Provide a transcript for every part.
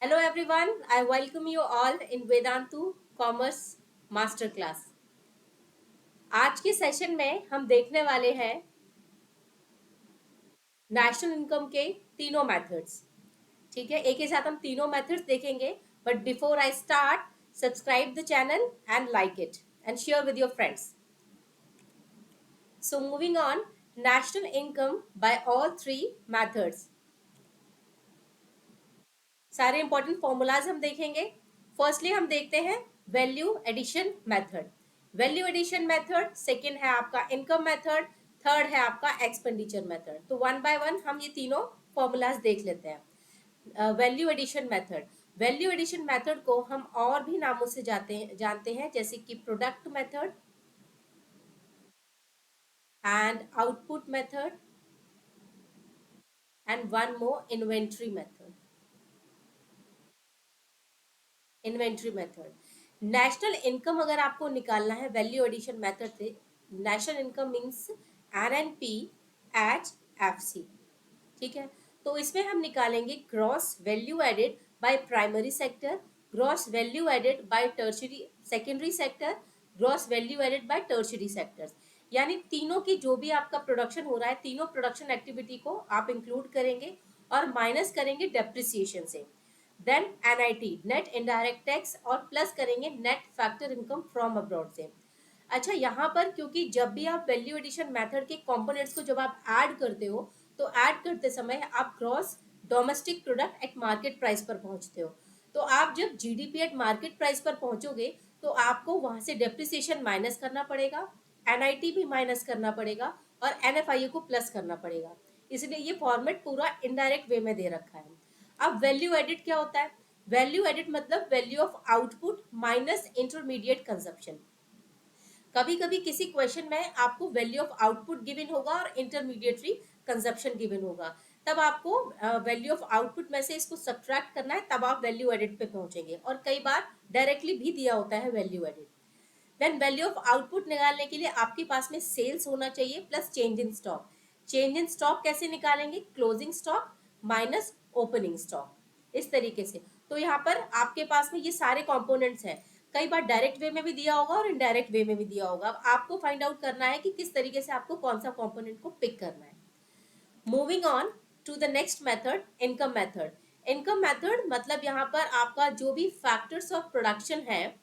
Hello everyone, I welcome you all in Vedantu Commerce Master Class. आज के session में हम देखने वाले हैं नेशनल इनकम के तीनों मेथड्स. ठीक है, एक ही साथ हम तीनों मेथड्स देखेंगे. But before I start, subscribe the channel and like it and share with your friends. So moving on, national income by all three methods. सारे इंपॉर्टेंट फॉर्मूलाज हम देखेंगे. फर्स्टली हम देखते हैं value addition method. Value addition method, second है आपका income method, third है आपका एक्सपेंडिचर मेथड. तो वन बाय वन हम ये तीनों फॉर्मूलाज देख लेते हैं. Value addition method. Value addition method को हम और भी नामों से जानते हैं जैसे कि product method and output method and one more inventory method. Inventory method. National income अगर आपको निकालना है वैल्यू एडिशन मेथड से, national income means NNP at FC. ठीक है, तो इसमें हम निकालेंगे gross value added by primary sector, gross value added by tertiary secondary sector, gross value added by tertiary sectors. यानी तीनों की जो भी आपका प्रोडक्शन हो रहा है, तीनों प्रोडक्शन एक्टिविटी को आप इंक्लूड करेंगे और माइनस करेंगे डेप्रिसिएशन से. Then NIT net indirect tax और प्लस करेंगे net factor income from abroad से. अच्छा, यहाँ पर क्योंकि जब भी आप वैल्यू एडिशन मेथड के कंपोनेंट्स को जब आप ऐड करते हो तो ऐड करते समय आप gross domestic product at market price पर पहुंचते हो. तो आप जब जीडीपी एट मार्केट प्राइस पर पहुंचोगे तो आपको वहां से डेप्रिसिएशन माइनस करना पड़ेगा, एनआईटी भी माइनस करना पड़ेगा और एनएफआईए को प्लस करना पड़ेगा. इसलिए ये फॉर्मेट पूरा इनडायरेक्ट वे में दे रखा है. अब वैल्यू एडिट क्या होता है? वैल्यू एडिट मतलब value of output minus intermediate consumption. कभी कभी किसी क्वेश्चन में आपको वैल्यू ऑफ आउटपुट गिवन होगा और इंटरमीडिएटरी कंजप्शन गिवन होगा, तब आपको वैल्यू ऑफ आउटपुट में से इसको सब्ट्रैक्ट करना है, तब आप वैल्यू एडिट पे पहुंचेंगे. और कई बार डायरेक्टली भी दिया होता है value added. Then value of output निकालने के लिए आपके पास में सेल्स होना चाहिए plus change in stock. Change in stock कैसे निकालेंगे? Closing stock minus opening stock, इस तरीके से. तो यहाँ पर आपके पास में ये सारे कंपोनेंट्स हैं. कई बार डायरेक्ट वे में भी दिया होगा और इनडायरेक्ट वे में भी दिया होगा. अब आपको फाइंड आउट करना है कि किस तरीके से आपको कौन सा कंपोनेंट को पिक करना है. Moving on to the next method, income method. Income method मतलब यहाँ पर आपका जो भी फैक्टर्स ऑफ प्रोडक्शन है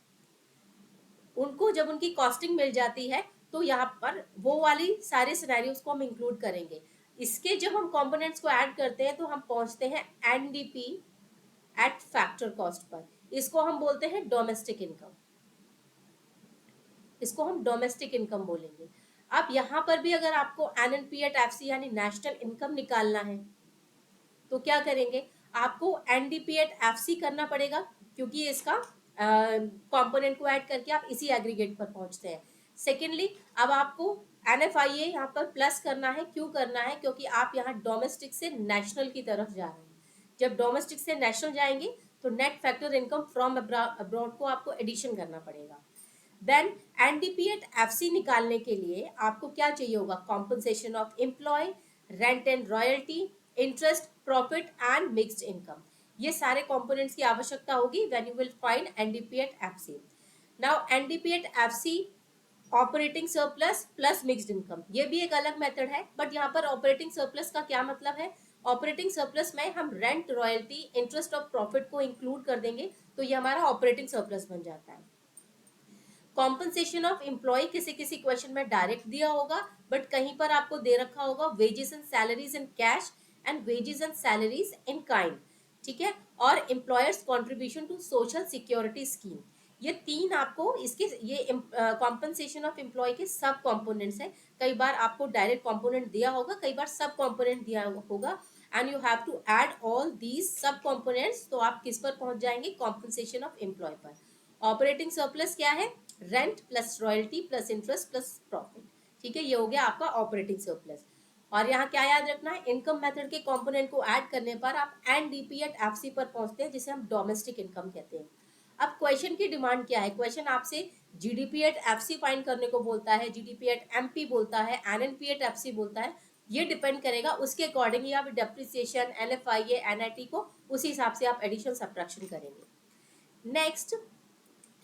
उनको जब उनकी कॉस्टिंग मिल जाती है तो यहाँ पर वो वाली सारे सिनेरियोज को हम इंक्लूड करेंगे. इसके जब हम कंपोनेंट्स को ऐड करते हैं तो हम पहुंचते हैं NDP at factor cost per. इसको हम बोलते हैं डोमेस्टिक इनकम. इसको हम डोमेस्टिक इनकम बोलेंगे. अब यहाँ पर भी अगर आपको एनएनपी एट एफसी यानी नेशनल इनकम निकालना है तो क्या करेंगे? आपको एनडीपी एट एफसी करना पड़ेगा क्योंकि इसका कंपोनेंट को ऐड करके आप इसी एग्रीगेट पर पहुंचते हैं. सेकेंडली, अब आपको एनएफआईए यहाँ पर प्लस करना है. क्यों करना है? क्योंकि आप यहाँ डोमेस्टिक से नेशनल की तरफ जा रहे हैं. जब डोमेस्टिक से नेशनल जाएंगे तो net factor income from abroad को आपको एडिशन करना पड़ेगा. देन एनडीपी एट एफसी निकालने के लिए आपको क्या चाहिए होगा? Compensation of employee, rent and royalty, interest, profit and mixed income. ये सारे कंपोनेंट्स की आवश्यकता होगी when you will find NDP at FC. Now NDP at FC operating surplus plus mixed income, ये भी एक अलग मेथड है. बट यहाँ पर ऑपरेटिंग सरप्लस का क्या मतलब है? ऑपरेटिंग सरप्लस में हम रेंट, रॉयल्टी, इंटरेस्ट और प्रॉफिट को इंक्लूड कर देंगे तो ये हमारा ऑपरेटिंग सरप्लस बन जाता है. कॉम्पनसेशन ऑफ एम्प्लॉय किसी किसी क्वेश्चन में डायरेक्ट दिया होगा बट कहीं पर आपको दे रखा होगा wages and salaries in cash and wages and salaries in kind. ठीक है, और employers contribution to social security scheme. ये तीन आपको इसके ये कॉम्पनसेशन ऑफ एम्प्लॉय के सब कंपोनेंट्स हैं. कई बार आपको डायरेक्ट कंपोनेंट दिया होगा, कई बार सब कंपोनेंट दिया होगा and you have to add all these sub components. तो आप किस पर पहुंच जाएंगे? कॉम्पनसेशन ऑफ एम्प्लॉय पर. ऑपरेटिंग सरप्लस क्या है? Rent plus royalty plus interest plus profit. ठीक है, ये हो गया आपका ऑपरेटिंग सरप्लस. और यहाँ क्या याद रखना है? इनकम मेथड के कंपोनेंट को ऐड करने पर आप एनडीपी एट एफसी पर पहुंचते हैं जिसे हम डोमेस्टिक इनकम कहते हैं. अब क्वेश्चन की डिमांड क्या है? क्वेश्चन आपसे जीडीपी एट एफसी फाइंड करने को बोलता है, जीडीपी एट एमपी बोलता है, एनएनपी एट एफसी बोलता है. ये डिपेंड करेगा, उसके अकॉर्डिंगली आप डेप्रिसिएशन, NFIA, NIT को उसी हिसाब से आप एडिशन सब्ट्रैक्शन करेंगे। Next,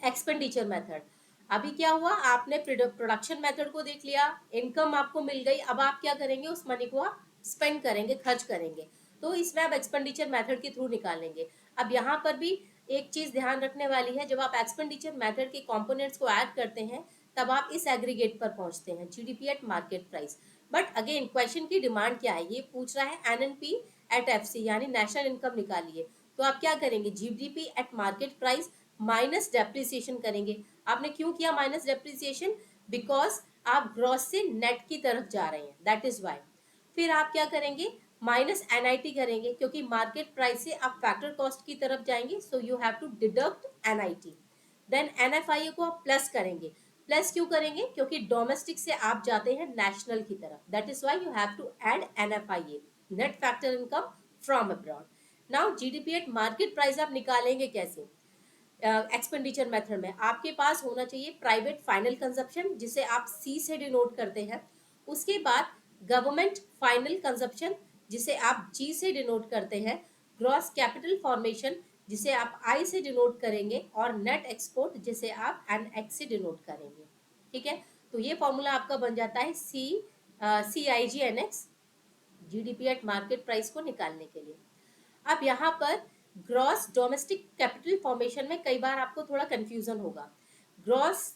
expenditure method. अभी क्या हुआ, आपने प्रोडक्शन मेथड को देख लिया, इनकम आपको मिल गई, अब आप क्या करेंगे, उस मनी को आप स्पेंड करेंगे, खर्च करेंगे, तो इसमें आप एक्सपेंडिचर मेथड के थ्रू निकालेंगे। अब यहाँ पर भी एक चीज ध्यान रखने वाली है, जब आप एक्सपेंडिचर मेथड के कंपोनेंट्स को ऐड करते हैं तब आप इस एग्रीगेट पर पहुंचते हैं, GDP at market price. But again question की डिमांड क्या है, ये पूछ रहा है एनएनपी एट एफसी यानी नेशनल इनकम निकालिए, तो आप क्या करेंगे, GDP at market price minus depreciation करेंगे। आपने क्यों किया माइनस डेप्रिसिएशन, बिकॉज आप ग्रॉस से नेट की तरफ जा रहे हैं, दैट इज वाई। फिर आप क्या करेंगे, माइनस एनआईटी करेंगे, क्योंकि मार्केट प्राइस से आप फैक्टर कॉस्ट की तरफ जाएंगे, so you have to deduct NIT. Then NFIA को आप प्लस करेंगे। प्लस क्यों करेंगे, क्योंकि डोमेस्टिक से आप जाते हैं नेशनल की तरफ, that is why you have to add NFIA, net factor income from abroad. Now GDP at market price आप निकालेंगे कैसे, एक्सपेंडिचर मेथड में आपके पास होना चाहिए प्राइवेट फाइनल कंजप्शन, जिसे आप सी से डिनोट करते हैं। उसके बाद गवर्नमेंट फाइनल कंजप्शन, जिसे आप जी से डिनोट करते हैं। ग्रॉस कैपिटल फॉर्मेशन, जिसे आप आई से डिनोट करेंगे, और नेट एक्सपोर्ट, जिसे आप NX से डिनोट करेंगे। ठीक है, तो ये फॉर्मूला आपका बन जाता है CIGNX, GDP at market price को निकालने के लिए। अब यहाँ पर ग्रॉस डोमेस्टिक कैपिटल फॉर्मेशन में कई बार आपको थोड़ा कंफ्यूजन होगा। Gross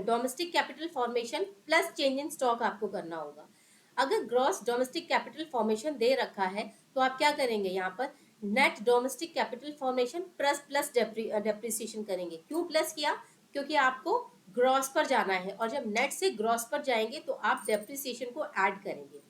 domestic capital formation plus change in stock आपको करना होगा। अगर ग्रॉस डोमेस्टिक कैपिटल फॉर्मेशन दे रखा है तो आप क्या करेंगे, यहाँ पर net domestic capital formation plus depreciation करेंगे। क्यों प्लस किया, क्योंकि आपको ग्रॉस पर जाना है, और जब नेट से ग्रॉस पर जाएंगे तो आप डेप्रिसिएशन को ऐड करेंगे।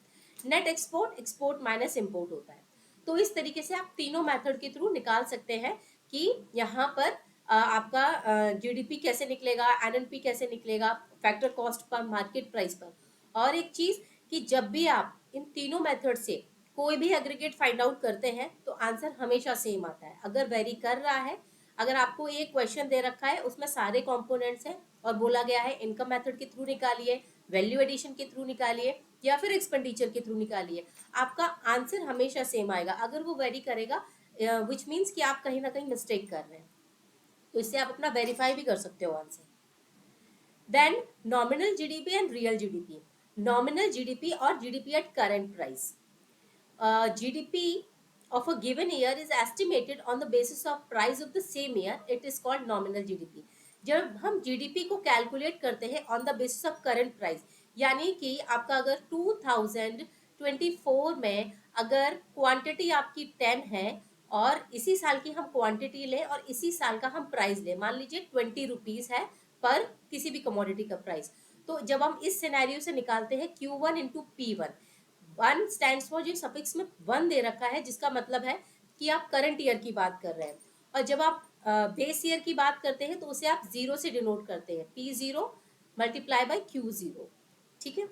Net export, export minus import होता है। तो इस तरीके से आप तीनों मेथड के थ्रू निकाल सकते हैं कि यहाँ पर आपका जीडीपी कैसे निकलेगा, एनएनपी कैसे निकलेगा, factor cost per, market price पर। और एक चीज कि जब भी आप इन तीनों मेथड से कोई भी एग्रीगेट फाइंड आउट करते हैं तो आंसर हमेशा सेम आता है। अगर वेरी कर रहा है, अगर आपको एक क्वेश्चन दे रखा है उसमें सारे कंपोनेंट्स हैं और बोला गया है इनकम मेथड के थ्रू निकालिए, वैल्यू एडिशन के थ्रू निकालिए, या फिर एक्सपेंडिचर के थ्रू निकालिए, आपका आंसर हमेशा सेम आएगा। अगर वो वेरी करेगा विच मीन्स कि आप कहीं ना कहीं मिस्टेक कर रहे हैं, तो इससे आप अपना वेरीफाई भी कर सकते हो answer. Then nominal GDP and real GDP. Nominal GDP और GDP at current price. GDP of a given year is estimated on the basis of price of the same year. It is called nominal GDP. जब हम GDP को calculate करते हैं on the basis of current price, यानी कि आपका अगर 2024 में अगर क्वांटिटी आपकी 10 है और इसी साल की हम क्वांटिटी लें और इसी साल का हम प्राइस लें, मान लीजिए 20 रुपीज है पर किसी भी कमोडिटी का प्राइस, तो जब हम इस सिनेरियो से निकालते हैं Q1 into P1, one stands for, जो सफिक्स में वन दे रखा है जिसका मतलब है कि आप करंट ईयर की बात कर रहे हैं, और जब आप बेस ईयर की बात करते हैं तो उसे आप जीरो से डिनोट करते हैं, P0 मल्टीप्लाई बाई Q0। ठीक है,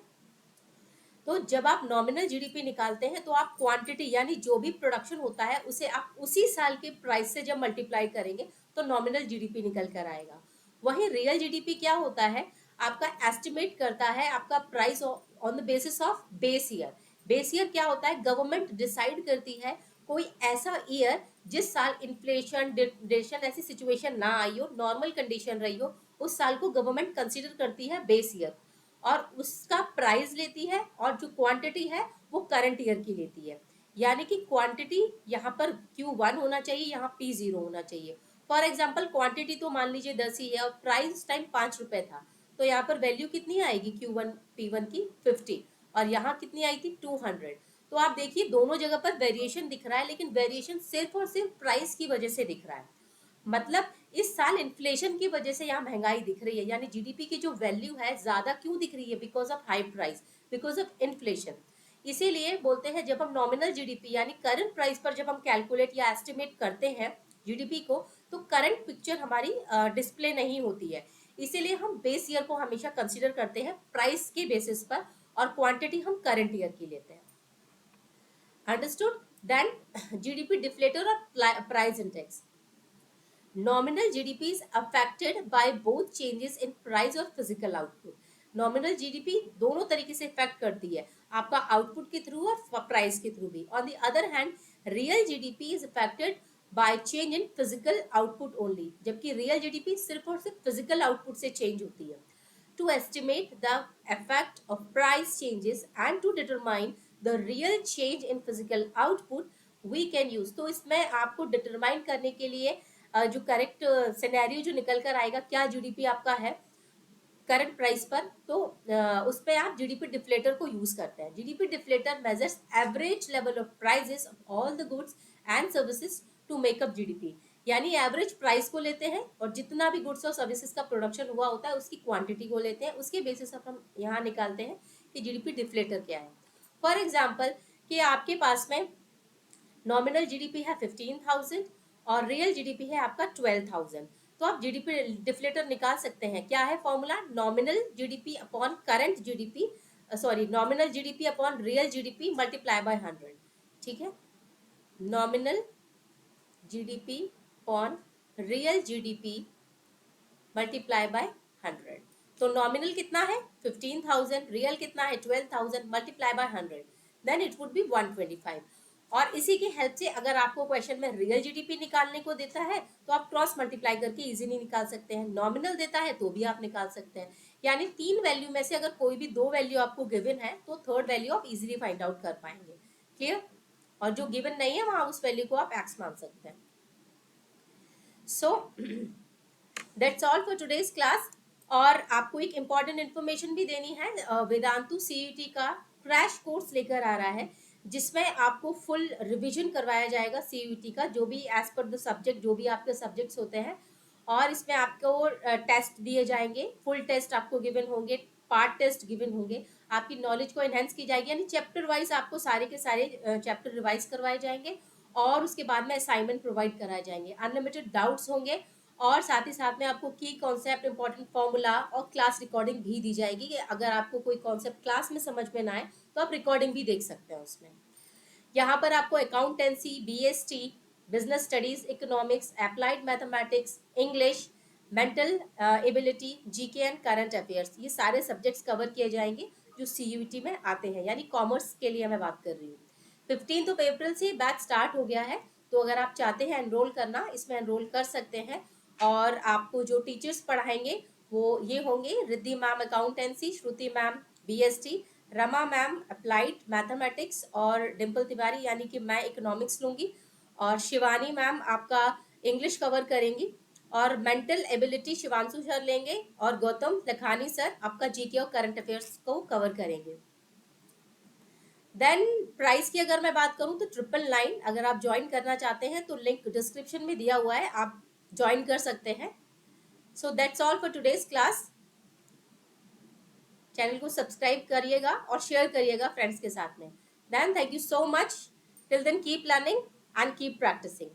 तो जब आप नॉमिनल जीडीपी निकालते हैं तो आप क्वांटिटी यानी जो भी प्रोडक्शन होता है उसे आप उसी साल के प्राइस से जब मल्टीप्लाई करेंगे तो नॉमिनल जीडीपी निकल कर आएगा। वहीं रियल जीडीपी क्या होता है, आपका एस्टिमेट करता है आपका price on the basis of base year. Base year क्या होता है, गवर्नमेंट डिसाइड करती है कोई ऐसा ईयर जिस साल इन्फ्लेशन, डिप्रेशन ऐसी सिचुएशन ना आई हो, नॉर्मल कंडीशन रही हो, उस साल को गवर्नमेंट कंसीडर करती है बेस ईयर और उसका प्राइस लेती है, और जो क्वांटिटी है वो करंट ईयर की लेती है। यानी कि क्वांटिटी यहाँ पर Q1 होना चाहिए, यहाँ P0 होना चाहिए। फॉर एग्जाम्पल क्वांटिटी तो मान लीजिए 10 ही है और प्राइस उस टाइम 5 रुपए था, तो यहाँ पर वैल्यू कितनी आएगी Q1 P1 की 50, और यहाँ कितनी आई थी 200। तो आप देखिए दोनों जगह पर वेरिएशन दिख रहा है, लेकिन वेरिएशन सिर्फ और सिर्फ प्राइस की वजह से दिख रहा है। मतलब इस साल इन्फ्लेशन की वजह से यहाँ महंगाई दिख रही है, यानी जीडीपी की जो वैल्यू है ज्यादा क्यों दिख रही है, because of high price, because of inflation. इसीलिए बोलते हैं जब हम नॉमिनल जीडीपी यानी करंट प्राइस पर जब हम कैलकुलेट या एस्टिमेट करते हैं जीडीपी को, तो करंट पिक्चर हमारी डिस्प्ले नहीं होती है। इसीलिए हम बेस ईयर को हमेशा कंसिडर करते हैं प्राइस के बेसिस पर, और क्वांटिटी हम करंट ईयर की लेते हैं। अंडरस्टूड। देन जीडीपी डिफ्लेटर और price index. Nominal GDP is affected by both changes in price or physical output. Nominal GDP दोनों तरीके से इफेक्ट करती है, आपका आउटपुट के थ्रू और प्राइस के थ्रू भी। On the other hand real GDP is affected by change in physical output only, जबकि रियल जीडीपी सिर्फ और सिर्फ फिजिकल आउटपुट से चेंज होती है। To estimate the effect of price changes and to determine the real change in physical output we can use। तो इसमें आपको डिटरमाइन करने के लिए जो करेक्ट सिनेरियो जो निकल कर आएगा, क्या जीडीपी आपका है करंट प्राइस पर, तो उस पे आप जीडीपी डिफ्लेटर को यूज करते हैं। GDP deflator measures average level of prices of all the goods and services to make up GDP, यानी एवरेज प्राइस को लेते हैं और जितना भी गुड्स और सर्विसेज का प्रोडक्शन हुआ होता है उसकी क्वांटिटी को लेते हैं, उसके बेसिस पर हम यहाँ निकालते हैं कि जीडीपी डिफ्लेटर क्या है। फॉर एग्जाम्पल कि आपके पास में नॉमिनल जीडीपी है 15,000 और रियल जीडीपी है आपका 12,000, तो आप जीडीपी डिफ्लेटर निकाल सकते हैं। क्या है formula? Nominal GDP upon current GDP, sorry nominal GDP upon real GDP multiply by 100। ठीक है, nominal GDP upon real GDP multiply by 100। तो नॉमिनल कितना है 15,000, रियल कितना है 12,000, multiply by 100, then it would be 125। और इसी की हेल्प से अगर आपको क्वेश्चन में रियल जीडीपी निकालने को देता है तो आप क्रॉस मल्टीप्लाई करके इजीली निकाल सकते हैं, नॉमिनल देता है तो भी आप निकाल सकते हैं। यानी तीन वैल्यू में से अगर कोई भी दो वैल्यू आपको गिवन है तो थर्ड वैल्यू आप इजीली फाइंड आउट कर पाएंगे। क्लियर? और जो गिवन नहीं है वहां उस वैल्यू को आप एक्स मान सकते हैं। So that's all for today's class. और आपको एक इम्पॉर्टेंट इन्फॉर्मेशन भी देनी है, वेदांतु सीईटी का क्रैश कोर्स लेकर आ रहा है जिसमें आपको फुल रिवीजन करवाया जाएगा सीईटी का, जो भी एज पर द सब्जेक्ट जो भी आपके सब्जेक्ट्स होते हैं, और इसमें आपको टेस्ट दिए जाएंगे, फुल टेस्ट आपको गिवन होंगे, पार्ट टेस्ट गिवन होंगे, आपकी नॉलेज को एनहेंस की जाएगी, यानी चैप्टर वाइज आपको सारे के सारे चैप्टर रिवाइज करवाए जाएंगे और उसके बाद में असाइनमेंट प्रोवाइड कराए जाएंगे, अनलिमिटेड डाउट्स होंगे, और साथ ही साथ में आपको की कॉन्सेप्ट, इंपॉर्टेंट फॉर्मूला और क्लास रिकॉर्डिंग भी दी जाएगी कि अगर आपको कोई कॉन्सेप्ट क्लास में समझ में ना आए तो आप रिकॉर्डिंग भी देख सकते हैं उसमें। यहाँ पर आपको accountancy, BST, business studies, economics, applied mathematics, English, mental ability, GK and current affairs, ये सारे सब्जेक्ट्स कवर किए जाएंगे जो सीयूईटी में आते हैं, यानी कॉमर्स के लिए मैं बात कर रही हूँ। 15 अप्रैल से बैच स्टार्ट हो गया है, तो अगर आप चाहते हैं एनरोल करना, इसमें एनरोल कर सकते हैं। और आपको जो टीचर्स पढ़ाएंगे वो ये होंगे: Riddhi ma'am accountancy, Shruti ma'am BST, Rama ma'am applied mathematics और डिम्पल तिवारी यानी कि मैं इकोनॉमिक्स लूंगी, और शिवानी मैम आपका इंग्लिश कवर करेंगी, और मेंटल एबिलिटी शिवांशु सर लेंगे, और गौतम लखानी सर आपका जीके और करंट अफेयर्स को कवर करेंगे। देन प्राइस की अगर मैं बात करूं तो 999, अगर आप ज्वाइन करना चाहते हैं तो लिंक डिस्क्रिप्शन में दिया हुआ है, आप ज्वाइन कर सकते हैं। So that's all for today's class. Channel को सब्सक्राइब करिएगा और शेयर करिएगा फ्रेंड्स के साथ में। Then thank you so much, till then keep learning and keep practising.